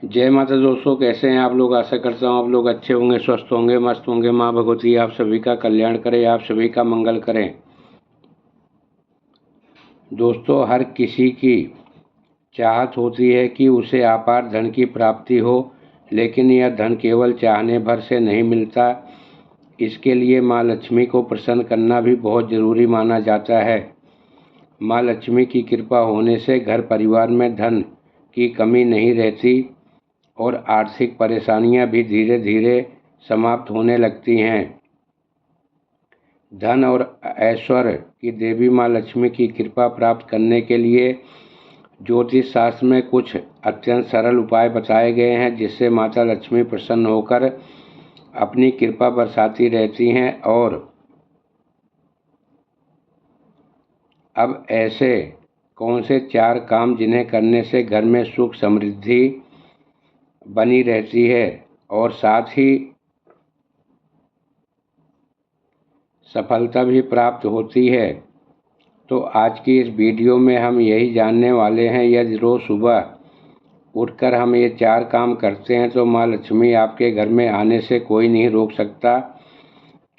जय माता दोस्तों, कैसे हैं आप लोग। आशा करता हूँ आप लोग अच्छे होंगे, स्वस्थ होंगे, मस्त होंगे। माँ भगवती आप सभी का कल्याण करें, आप सभी का मंगल करें। दोस्तों, हर किसी की चाहत होती है कि उसे अपार धन की प्राप्ति हो, लेकिन यह धन केवल चाहने भर से नहीं मिलता। इसके लिए माँ लक्ष्मी को प्रसन्न करना भी बहुत ज़रूरी माना जाता है। माँ लक्ष्मी की कृपा होने से घर परिवार में धन की कमी नहीं रहती और आर्थिक परेशानियां भी धीरे धीरे समाप्त होने लगती हैं। धन और ऐश्वर्य की देवी माँ लक्ष्मी की कृपा प्राप्त करने के लिए ज्योतिष शास्त्र में कुछ अत्यंत सरल उपाय बताए गए हैं, जिससे माता लक्ष्मी प्रसन्न होकर अपनी कृपा बरसाती रहती हैं। और अब ऐसे कौन से 4 काम जिन्हें करने से घर में सुख समृद्धि बनी रहती है और साथ ही सफलता भी प्राप्त होती है, तो आज की इस वीडियो में हम यही जानने वाले हैं। यदि रोज़ सुबह उठकर हम ये 4 काम करते हैं तो माँ लक्ष्मी आपके घर में आने से कोई नहीं रोक सकता,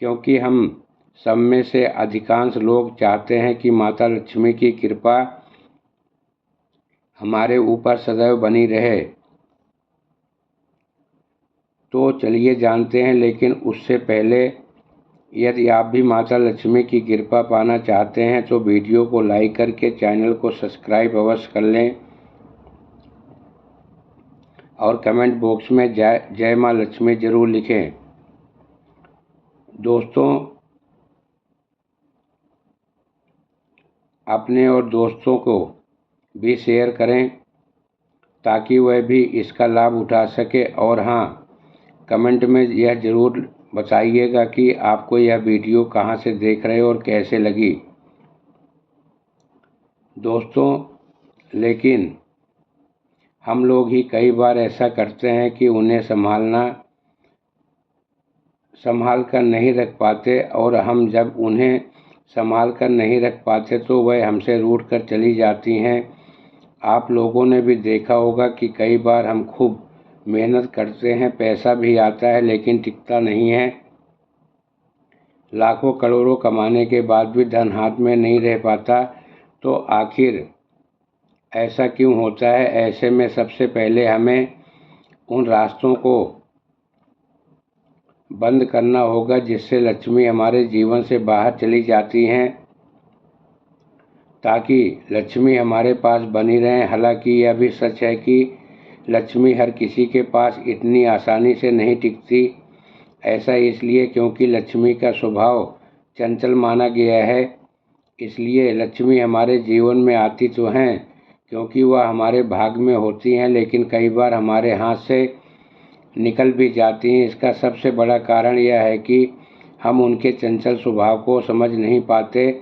क्योंकि हम सब में से अधिकांश लोग चाहते हैं कि माता लक्ष्मी की कृपा हमारे ऊपर सदैव बनी रहे। तो चलिए जानते हैं, लेकिन उससे पहले यदि आप भी माता लक्ष्मी की कृपा पाना चाहते हैं तो वीडियो को लाइक करके चैनल को सब्सक्राइब अवश्य कर लें और कमेंट बॉक्स में जय माँ लक्ष्मी जरूर लिखें। दोस्तों, अपने और दोस्तों को भी शेयर करें ताकि वह भी इसका लाभ उठा सके। और हाँ, कमेंट में यह ज़रूर बताइएगा कि आपको यह वीडियो कहाँ से देख रहे हो और कैसे लगी। दोस्तों, लेकिन हम लोग ही कई बार ऐसा करते हैं कि उन्हें संभाल कर नहीं रख पाते, और हम जब उन्हें संभाल कर नहीं रख पाते तो वह हमसे रूठ कर चली जाती हैं। आप लोगों ने भी देखा होगा कि कई बार हम खूब मेहनत करते हैं, पैसा भी आता है, लेकिन टिकता नहीं है। लाखों करोड़ों कमाने के बाद भी धन हाथ में नहीं रह पाता। तो आखिर ऐसा क्यों होता है? ऐसे में सबसे पहले हमें उन रास्तों को बंद करना होगा जिससे लक्ष्मी हमारे जीवन से बाहर चली जाती हैं, ताकि लक्ष्मी हमारे पास बनी रहें। हालांकि यह भी सच है कि लक्ष्मी हर किसी के पास इतनी आसानी से नहीं टिकती। ऐसा इसलिए क्योंकि लक्ष्मी का स्वभाव चंचल माना गया है। इसलिए लक्ष्मी हमारे जीवन में आती तो हैं क्योंकि वह हमारे भाग में होती हैं, लेकिन कई बार हमारे हाथ से निकल भी जाती हैं। इसका सबसे बड़ा कारण यह है कि हम उनके चंचल स्वभाव को समझ नहीं पाते।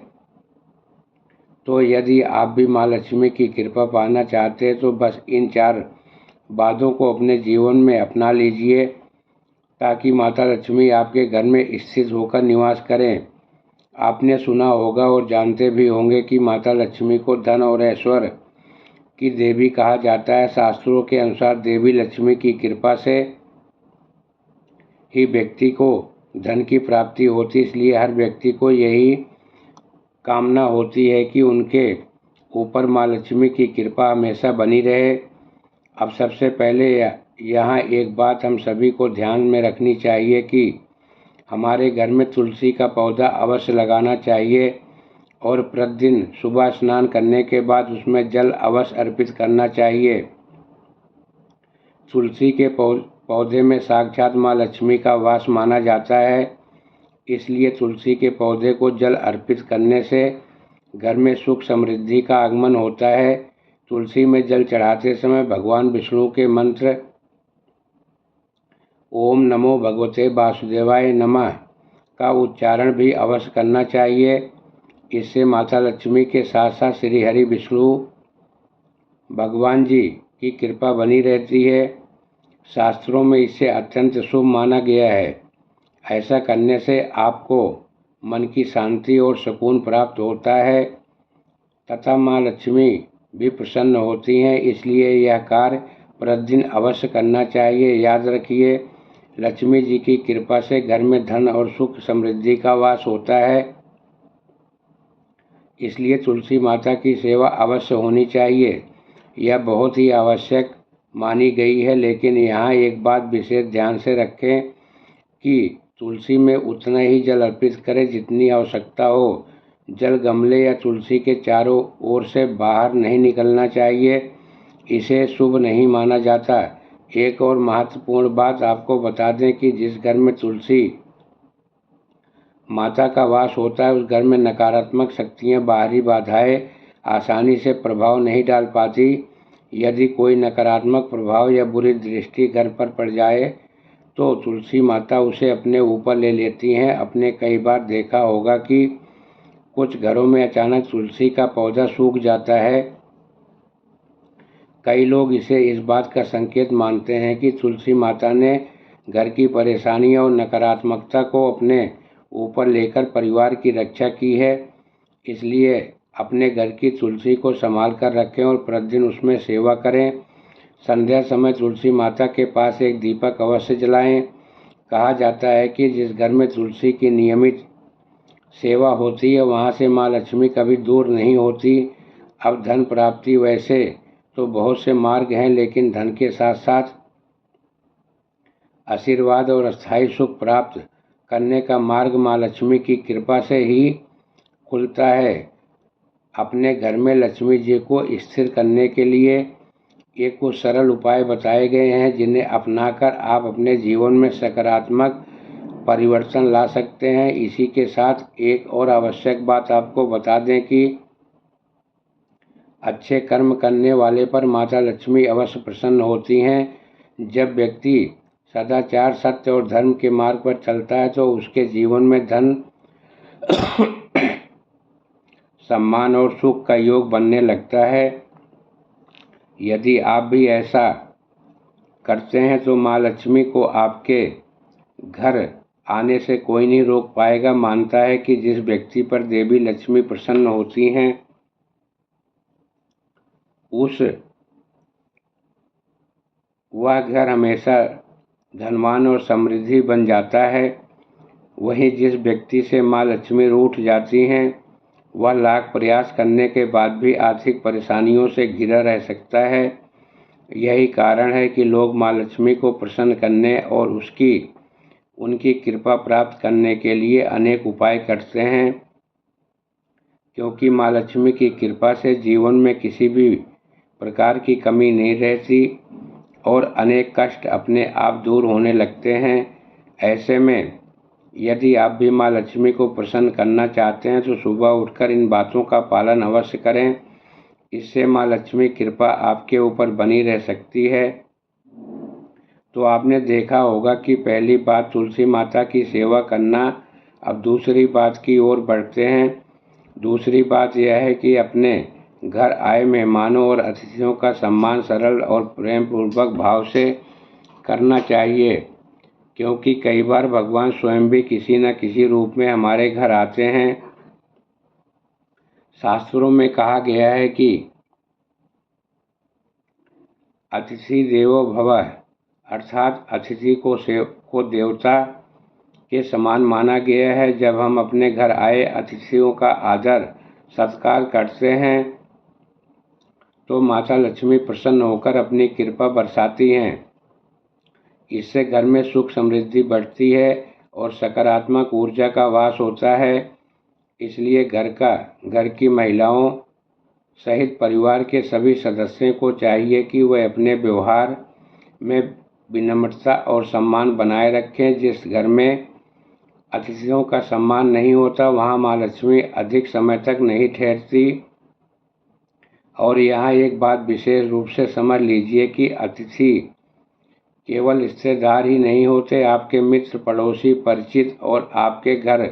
तो यदि आप भी माँ लक्ष्मी की कृपा पाना चाहते हैं तो बस इन 4 बातों को अपने जीवन में अपना लीजिए, ताकि माता लक्ष्मी आपके घर में स्थित होकर निवास करें। आपने सुना होगा और जानते भी होंगे कि माता लक्ष्मी को धन और ऐश्वर्य की देवी कहा जाता है। शास्त्रों के अनुसार देवी लक्ष्मी की कृपा से ही व्यक्ति को धन की प्राप्ति होती, इसलिए हर व्यक्ति को यही कामना होती है कि उनके ऊपर माँ लक्ष्मी की कृपा हमेशा बनी रहे। अब सबसे पहले यहाँ एक बात हम सभी को ध्यान में रखनी चाहिए कि हमारे घर में तुलसी का पौधा अवश्य लगाना चाहिए और प्रतिदिन सुबह स्नान करने के बाद उसमें जल अवश्य अर्पित करना चाहिए। तुलसी के पौधे में साक्षात माँ लक्ष्मी का वास माना जाता है, इसलिए तुलसी के पौधे को जल अर्पित करने से घर में सुख समृद्धि का आगमन होता है। तुलसी में जल चढ़ाते समय भगवान विष्णु के मंत्र ओम नमो भगवते वासुदेवाय नमः का उच्चारण भी अवश्य करना चाहिए। इससे माता लक्ष्मी के साथ साथ श्री हरि विष्णु भगवान जी की कृपा बनी रहती है। शास्त्रों में इसे अत्यंत शुभ माना गया है। ऐसा करने से आपको मन की शांति और सुकून प्राप्त होता है तथा माँ लक्ष्मी भी प्रसन्न होती हैं। इसलिए यह कार्य प्रतिदिन अवश्य करना चाहिए। याद रखिए, लक्ष्मी जी की कृपा से घर में धन और सुख समृद्धि का वास होता है। इसलिए तुलसी माता की सेवा अवश्य होनी चाहिए। यह बहुत ही आवश्यक मानी गई है। लेकिन यहाँ एक बात विशेष ध्यान से रखें कि तुलसी में उतना ही जल अर्पित करें जितनी आवश्यकता हो। जल गमले या तुलसी के चारों ओर से बाहर नहीं निकलना चाहिए, इसे शुभ नहीं माना जाता। एक और महत्वपूर्ण बात आपको बता दें कि जिस घर में तुलसी माता का वास होता है उस घर में नकारात्मक शक्तियाँ, बाहरी बाधाएं आसानी से प्रभाव नहीं डाल पाती। यदि कोई नकारात्मक प्रभाव या बुरी दृष्टि घर पर पड़ जाए तो तुलसी माता उसे अपने ऊपर ले लेती हैं। आपने कई बार देखा होगा कि कुछ घरों में अचानक तुलसी का पौधा सूख जाता है। कई लोग इसे इस बात का संकेत मानते हैं कि तुलसी माता ने घर की परेशानियों और नकारात्मकता को अपने ऊपर लेकर परिवार की रक्षा की है। इसलिए अपने घर की तुलसी को संभाल कर रखें और प्रतिदिन उसमें सेवा करें। संध्या समय तुलसी माता के पास एक दीपक अवश्य जलाएं। कहा जाता है कि जिस घर में तुलसी की नियमित सेवा होती है वहाँ से माँ लक्ष्मी कभी दूर नहीं होती। अब धन प्राप्ति वैसे तो बहुत से मार्ग हैं, लेकिन धन के साथ साथ आशीर्वाद और अस्थायी सुख प्राप्त करने का मार्ग माँ लक्ष्मी की कृपा से ही खुलता है। अपने घर में लक्ष्मी जी को स्थिर करने के लिए एक कुछ सरल उपाय बताए गए हैं जिन्हें अपनाकर आप अपने जीवन में सकारात्मक परिवर्तन ला सकते हैं। इसी के साथ एक और आवश्यक बात आपको बता दें कि अच्छे कर्म करने वाले पर माता लक्ष्मी अवश्य प्रसन्न होती हैं। जब व्यक्ति सदाचार, सत्य और धर्म के मार्ग पर चलता है तो उसके जीवन में धन सम्मान और सुख का योग बनने लगता है। यदि आप भी ऐसा करते हैं तो माँ लक्ष्मी को आपके घर आने से कोई नहीं रोक पाएगा। मानता है कि जिस व्यक्ति पर देवी लक्ष्मी प्रसन्न होती हैं वह घर हमेशा धनवान और समृद्धि बन जाता है। वहीं जिस व्यक्ति से माँ लक्ष्मी रूठ जाती हैं वह लाख प्रयास करने के बाद भी आर्थिक परेशानियों से घिरा रह सकता है। यही कारण है कि लोग माँ लक्ष्मी को प्रसन्न करने और उनकी कृपा प्राप्त करने के लिए अनेक उपाय करते हैं। क्योंकि माँ लक्ष्मी की कृपा से जीवन में किसी भी प्रकार की कमी नहीं रहती और अनेक कष्ट अपने आप दूर होने लगते हैं। ऐसे में यदि आप भी माँ लक्ष्मी को प्रसन्न करना चाहते हैं तो सुबह उठकर इन बातों का पालन अवश्य करें। इससे माँ लक्ष्मी कृपा आपके ऊपर बनी रह सकती है। तो आपने देखा होगा कि पहली बात तुलसी माता की सेवा करना। अब दूसरी बात की ओर बढ़ते हैं। दूसरी बात यह है कि अपने घर आए मेहमानों और अतिथियों का सम्मान सरल और प्रेम पूर्वक भाव से करना चाहिए, क्योंकि कई बार भगवान स्वयं भी किसी न किसी रूप में हमारे घर आते हैं। शास्त्रों में कहा गया है कि अतिथि देवो भवः, अर्थात अतिथि को देवता के समान माना गया है। जब हम अपने घर आए अतिथियों का आदर सत्कार करते हैं तो माता लक्ष्मी प्रसन्न होकर अपनी कृपा बरसाती हैं। इससे घर में सुख समृद्धि बढ़ती है और सकारात्मक ऊर्जा का वास होता है। इसलिए घर की महिलाओं सहित परिवार के सभी सदस्यों को चाहिए कि वह अपने व्यवहार में विनम्रता और सम्मान बनाए रखें। जिस घर में अतिथियों का सम्मान नहीं होता वहाँ माँ लक्ष्मी अधिक समय तक नहीं ठहरती। और यहाँ एक बात विशेष रूप से समझ लीजिए कि अतिथि केवल रिश्तेदार ही नहीं होते, आपके मित्र, पड़ोसी, परिचित और आपके घर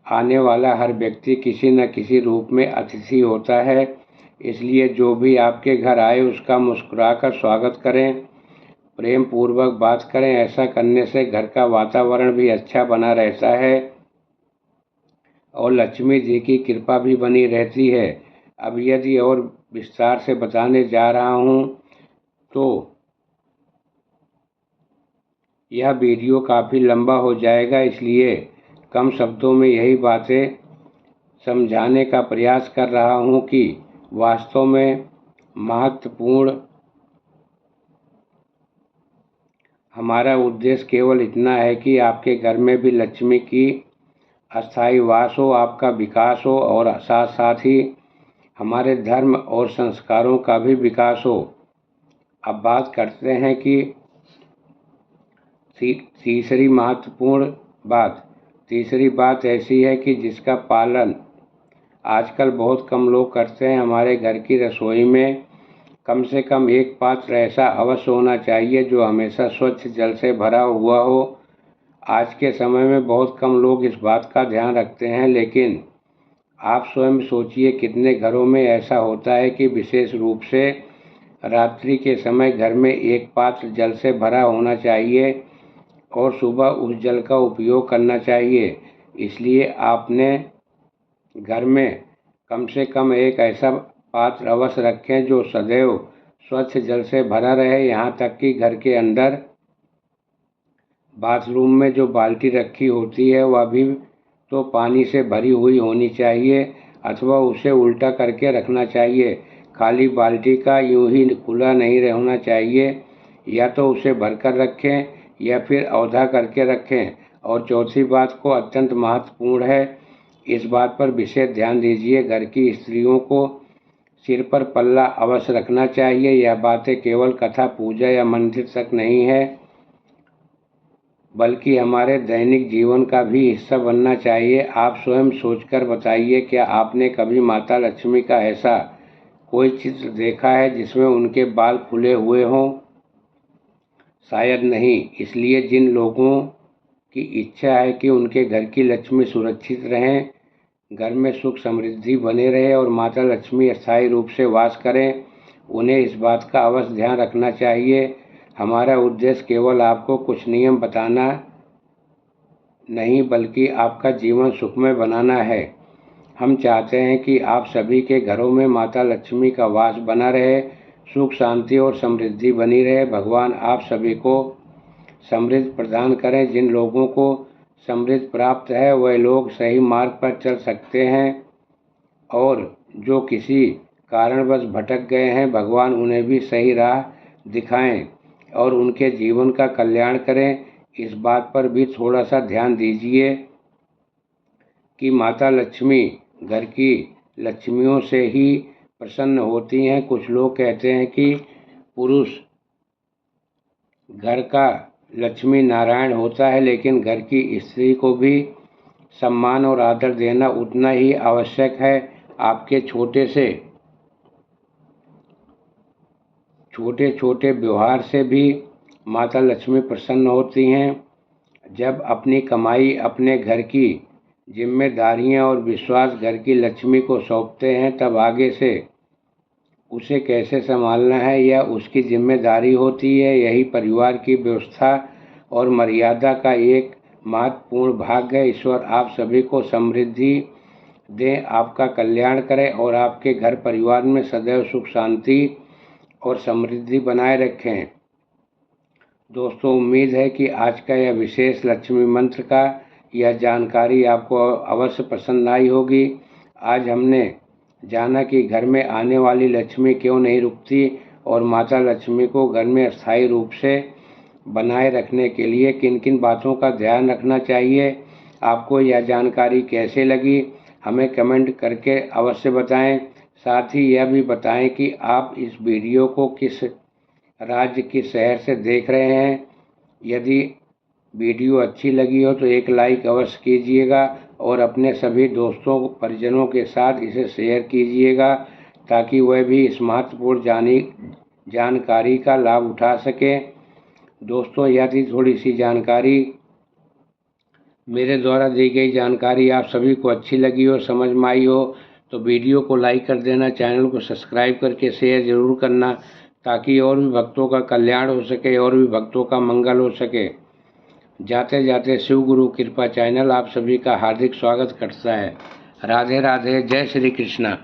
आने वाला हर व्यक्ति किसी न किसी रूप में अतिथि होता है। इसलिए जो भी आपके घर आए उसका मुस्कुराकर स्वागत करें, प्रेम पूर्वक बात करें। ऐसा करने से घर का वातावरण भी अच्छा बना रहता है और लक्ष्मी जी की कृपा भी बनी रहती है। अब यदि और विस्तार से बताने जा रहा हूँ तो यह वीडियो काफ़ी लंबा हो जाएगा, इसलिए कम शब्दों में यही बातें समझाने का प्रयास कर रहा हूँ कि वास्तव में महत्वपूर्ण हमारा उद्देश्य केवल इतना है कि आपके घर में भी लक्ष्मी की अस्थायी वास हो, आपका विकास हो और साथ साथ ही हमारे धर्म और संस्कारों का भी विकास हो। अब बात करते हैं कि तीसरी महत्वपूर्ण बात। तीसरी बात ऐसी है कि जिसका पालन आजकल बहुत कम लोग करते हैं। हमारे घर की रसोई में कम से कम एक पात्र ऐसा अवश्य होना चाहिए जो हमेशा स्वच्छ जल से भरा हुआ हो। आज के समय में बहुत कम लोग इस बात का ध्यान रखते हैं, लेकिन आप स्वयं सोचिए कितने घरों में ऐसा होता है कि विशेष रूप से रात्रि के समय घर में एक पात्र जल से भरा होना चाहिए और सुबह उस जल का उपयोग करना चाहिए। इसलिए आपने घर में कम से कम एक ऐसा पात्र अवश्य रखें जो सदैव स्वच्छ जल से भरा रहे। यहाँ तक कि घर के अंदर बाथरूम में जो बाल्टी रखी होती है वह भी तो पानी से भरी हुई होनी चाहिए, अथवा उसे उल्टा करके रखना चाहिए। खाली बाल्टी का यूं ही खुला नहीं रहना चाहिए, या तो उसे भरकर रखें या फिर औधा करके रखें। और चौथी बात को अत्यंत महत्वपूर्ण है, इस बात पर विशेष ध्यान दीजिए, घर की स्त्रियों को सिर पर पल्ला अवश्य रखना चाहिए। यह बातें केवल कथा पूजा या मंदिर तक नहीं है, बल्कि हमारे दैनिक जीवन का भी हिस्सा बनना चाहिए। आप स्वयं सोचकर बताइए, क्या आपने कभी माता लक्ष्मी का ऐसा कोई चित्र देखा है जिसमें उनके बाल खुले हुए हों? शायद नहीं। इसलिए जिन लोगों की इच्छा है कि उनके घर की लक्ष्मी सुरक्षित रहें, घर में सुख समृद्धि बने रहे और माता लक्ष्मी अस्थायी रूप से वास करें, उन्हें इस बात का अवश्य ध्यान रखना चाहिए। हमारा उद्देश्य केवल आपको कुछ नियम बताना नहीं, बल्कि आपका जीवन सुखमय बनाना है। हम चाहते हैं कि आप सभी के घरों में माता लक्ष्मी का वास बना रहे, सुख शांति और समृद्धि बनी रहे। भगवान आप सभी को समृद्धि प्रदान करें। जिन लोगों को समृद्धि प्राप्त है वह लोग सही मार्ग पर चल सकते हैं, और जो किसी कारणवश भटक गए हैं, भगवान उन्हें भी सही राह दिखाएं और उनके जीवन का कल्याण करें। इस बात पर भी थोड़ा सा ध्यान दीजिए कि माता लक्ष्मी घर की लक्ष्मियों से ही प्रसन्न होती हैं। कुछ लोग कहते हैं कि पुरुष घर का लक्ष्मी नारायण होता है, लेकिन घर की स्त्री को भी सम्मान और आदर देना उतना ही आवश्यक है। आपके छोटे छोटे व्यवहार से भी माता लक्ष्मी प्रसन्न होती हैं। जब अपनी कमाई, अपने घर की जिम्मेदारियां और विश्वास घर की लक्ष्मी को सौंपते हैं, तब आगे से उसे कैसे संभालना है यह उसकी जिम्मेदारी होती है। यही परिवार की व्यवस्था और मर्यादा का एक महत्वपूर्ण भाग है। ईश्वर आप सभी को समृद्धि दें, आपका कल्याण करें और आपके घर परिवार में सदैव सुख शांति और समृद्धि बनाए रखें। दोस्तों, उम्मीद है कि आज का यह विशेष लक्ष्मी मंत्र का यह जानकारी आपको अवश्य पसंद आई होगी। आज हमने जाना कि घर में आने वाली लक्ष्मी क्यों नहीं रुकती और माता लक्ष्मी को घर में अस्थायी रूप से बनाए रखने के लिए किन किन बातों का ध्यान रखना चाहिए। आपको यह जानकारी कैसे लगी, हमें कमेंट करके अवश्य बताएं। साथ ही यह भी बताएं कि आप इस वीडियो को किस राज्य, किस शहर से देख रहे हैं। यदि वीडियो अच्छी लगी हो तो एक लाइक अवश्य कीजिएगा और अपने सभी दोस्तों परिजनों के साथ इसे शेयर कीजिएगा, ताकि वह भी इस महत्वपूर्ण जानकारी का लाभ उठा सकें। दोस्तों, यह थी थोड़ी सी जानकारी। मेरे द्वारा दी गई जानकारी आप सभी को अच्छी लगी हो, समझ में आई हो तो वीडियो को लाइक कर देना, चैनल को सब्सक्राइब करके शेयर ज़रूर करना, ताकि और भी भक्तों का कल्याण हो सके और भी भक्तों का मंगल हो सके। जाते जाते शिव गुरु कृपा चैनल आप सभी का हार्दिक स्वागत करता है। राधे राधे, जय श्री कृष्णा।